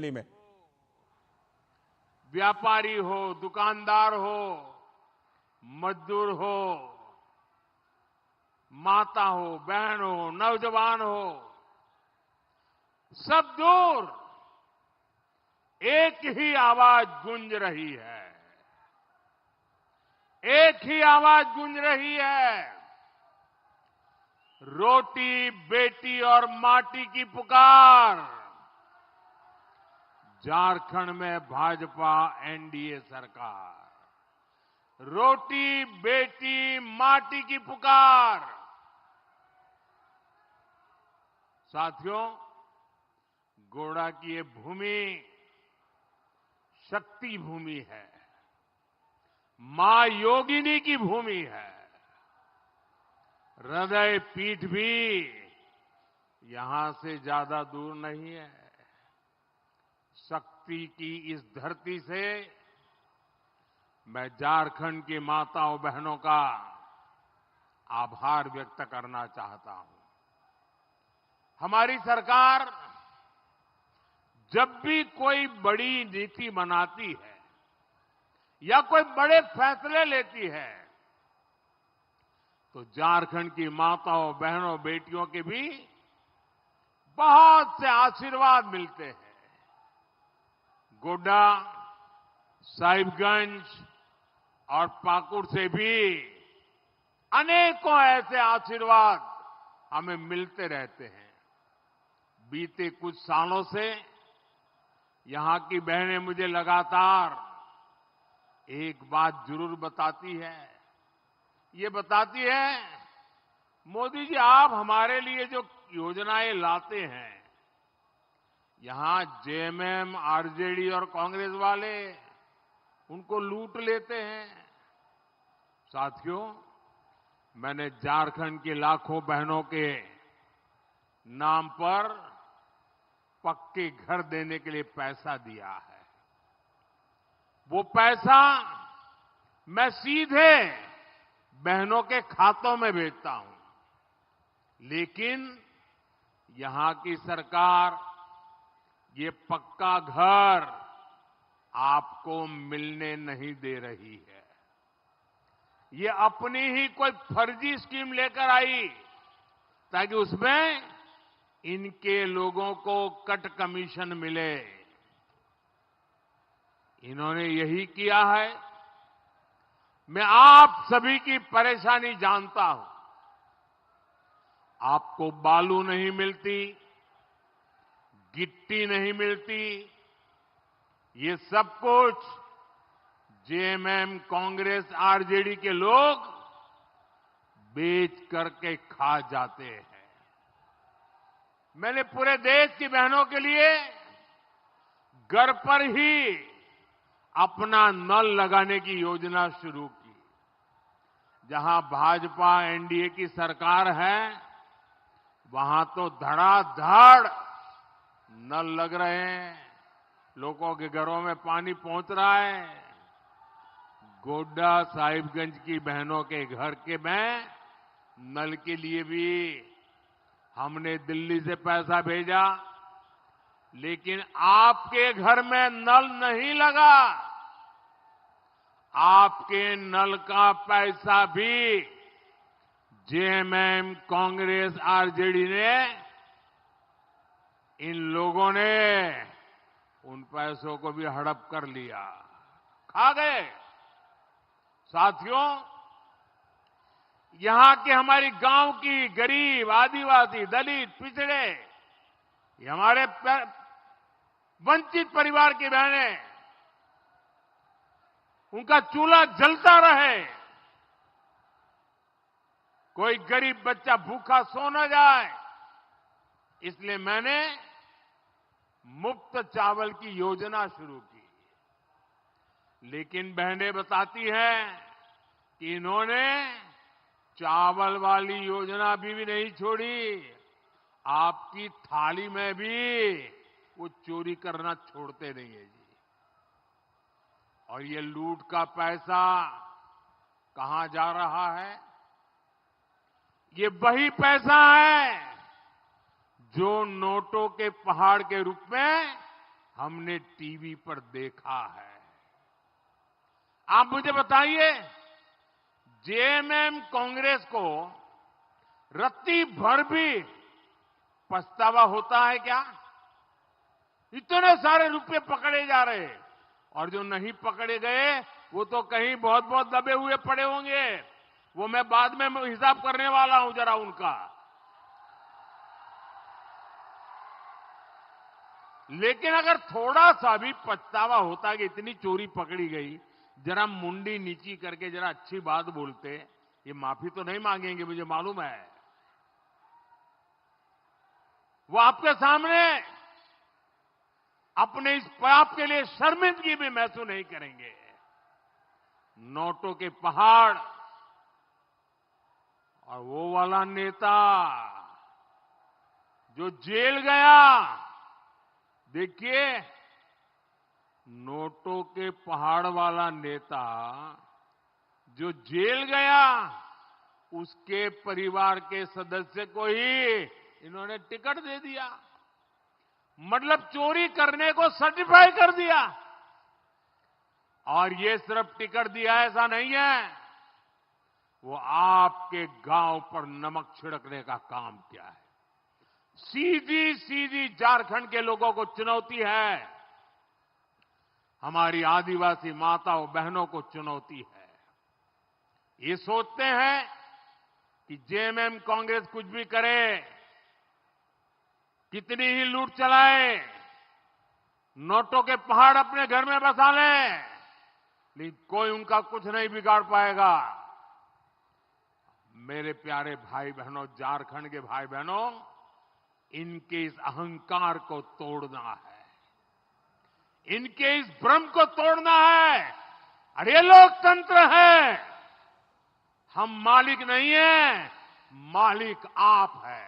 में व्यापारी हो, दुकानदार हो, मजदूर हो, माता हो, बहन हो, नौजवान हो, सब दूर एक ही आवाज गूंज रही है। एक ही आवाज गूंज रही है। रोटी, बेटी और माटी की पुकार। झारखंड में भाजपा एनडीए सरकार। रोटी, बेटी, माटी की पुकार। साथियों, गोड़ा की ये भूमि शक्ति भूमि है, मां योगिनी की भूमि है। हृदय पीठ भी यहां से ज्यादा दूर नहीं है। शक्ति की इस धरती से मैं झारखंड की माताओं बहनों का आभार व्यक्त करना चाहता हूं। हमारी सरकार जब भी कोई बड़ी नीति बनाती है या कोई बड़े फैसले लेती है तो झारखंड की माताओं, बहनों, बेटियों के भी बहुत से आशीर्वाद मिलते हैं। गोड्डा, साहिबगंज और पाकुड़ से भी अनेकों ऐसे आशीर्वाद हमें मिलते रहते हैं। बीते कुछ सालों से यहां की बहनें मुझे लगातार एक बात जरूर बताती है। ये बताती है, मोदी जी आप हमारे लिए जो योजनाएं लाते हैं, यहां जेएमएम, आरजेडी और कांग्रेस वाले उनको लूट लेते हैं। साथियों, मैंने झारखंड की लाखों बहनों के नाम पर पक्के घर देने के लिए पैसा दिया है। वो पैसा मैं सीधे बहनों के खातों में भेजता हूं। लेकिन यहां की सरकार ये पक्का घर आपको मिलने नहीं दे रही है। ये अपनी ही कोई फर्जी स्कीम लेकर आई ताकि उसमें इनके लोगों को कट कमीशन मिले। इन्होंने यही किया है। मैं आप सभी की परेशानी जानता हूं। आपको बालू नहीं मिलती, गिट्टी नहीं मिलती, ये सब कुछ जेएमएम, कांग्रेस, आरजेडी के लोग बेच करके खा जाते हैं। मैंने पूरे देश की बहनों के लिए घर पर ही अपना नल लगाने की योजना शुरू की। जहां भाजपा एनडीए की सरकार है, वहां तो धड़ाधड़ नल लग रहे हैं, लोगों के घरों में पानी पहुंच रहा है। गोड्डा, साहिबगंज की बहनों के घर के में नल के लिए भी हमने दिल्ली से पैसा भेजा, लेकिन आपके घर में नल नहीं लगा। आपके नल का पैसा भी जेएमएम, कांग्रेस, आरजेडी ने, इन लोगों ने उन पैसों को भी हड़प कर लिया, खा गए। साथियों, यहां के हमारी गांव की गरीब, आदिवासी, दलित, पिछड़े, ये हमारे वंचित परिवार की बहनें, उनका चूल्हा जलता रहे, कोई गरीब बच्चा भूखा सो न जाए, इसलिए मैंने मुफ्त चावल की योजना शुरू की। लेकिन बहनें बताती हैं कि इन्होंने चावल वाली योजना भी नहीं छोड़ी, आपकी थाली में भी वो चोरी करना छोड़ते नहीं है जी। और ये लूट का पैसा कहां जा रहा है? ये वही पैसा है जो नोटों के पहाड़ के रूप में हमने टीवी पर देखा है। आप मुझे बताइए, जेएमएम कांग्रेस को रत्ती भर भी पछतावा होता है क्या? इतने सारे रुपए पकड़े जा रहे, और जो नहीं पकड़े गए वो तो कहीं बहुत बहुत दबे हुए पड़े होंगे। वो मैं बाद में हिसाब करने वाला हूं जरा उनका। लेकिन अगर थोड़ा सा भी पछतावा होता कि इतनी चोरी पकड़ी गई, जरा मुंडी नीची करके जरा अच्छी बात बोलते। ये माफी तो नहीं मांगेंगे, मुझे मालूम है। वो आपके सामने अपने इस पाप के लिए शर्मिंदगी भी महसूस नहीं करेंगे। नोटों के पहाड़, और वो वाला नेता जो जेल गया, देखिए, नोटों के पहाड़ वाला नेता जो जेल गया, उसके परिवार के सदस्य को ही इन्होंने टिकट दे दिया। मतलब चोरी करने को सर्टिफाई कर दिया। और ये सिर्फ टिकट दिया ऐसा नहीं है, वो आपके गांव पर नमक छिड़कने का काम किया है। सीधी सीधी झारखंड के लोगों को चुनौती है, हमारी आदिवासी माताओं बहनों को चुनौती है। ये सोचते हैं कि जेएमएम कांग्रेस कुछ भी करे, कितनी ही लूट चलाए, नोटों के पहाड़ अपने घर में बसा ले, लेकिन कोई उनका कुछ नहीं बिगाड़ पाएगा। मेरे प्यारे भाई बहनों, झारखंड के भाई बहनों, इनके इस अहंकार को तोड़ना है, इनके इस भ्रम को तोड़ना है। अरे ये लोकतंत्र है, हम मालिक नहीं है, मालिक आप है।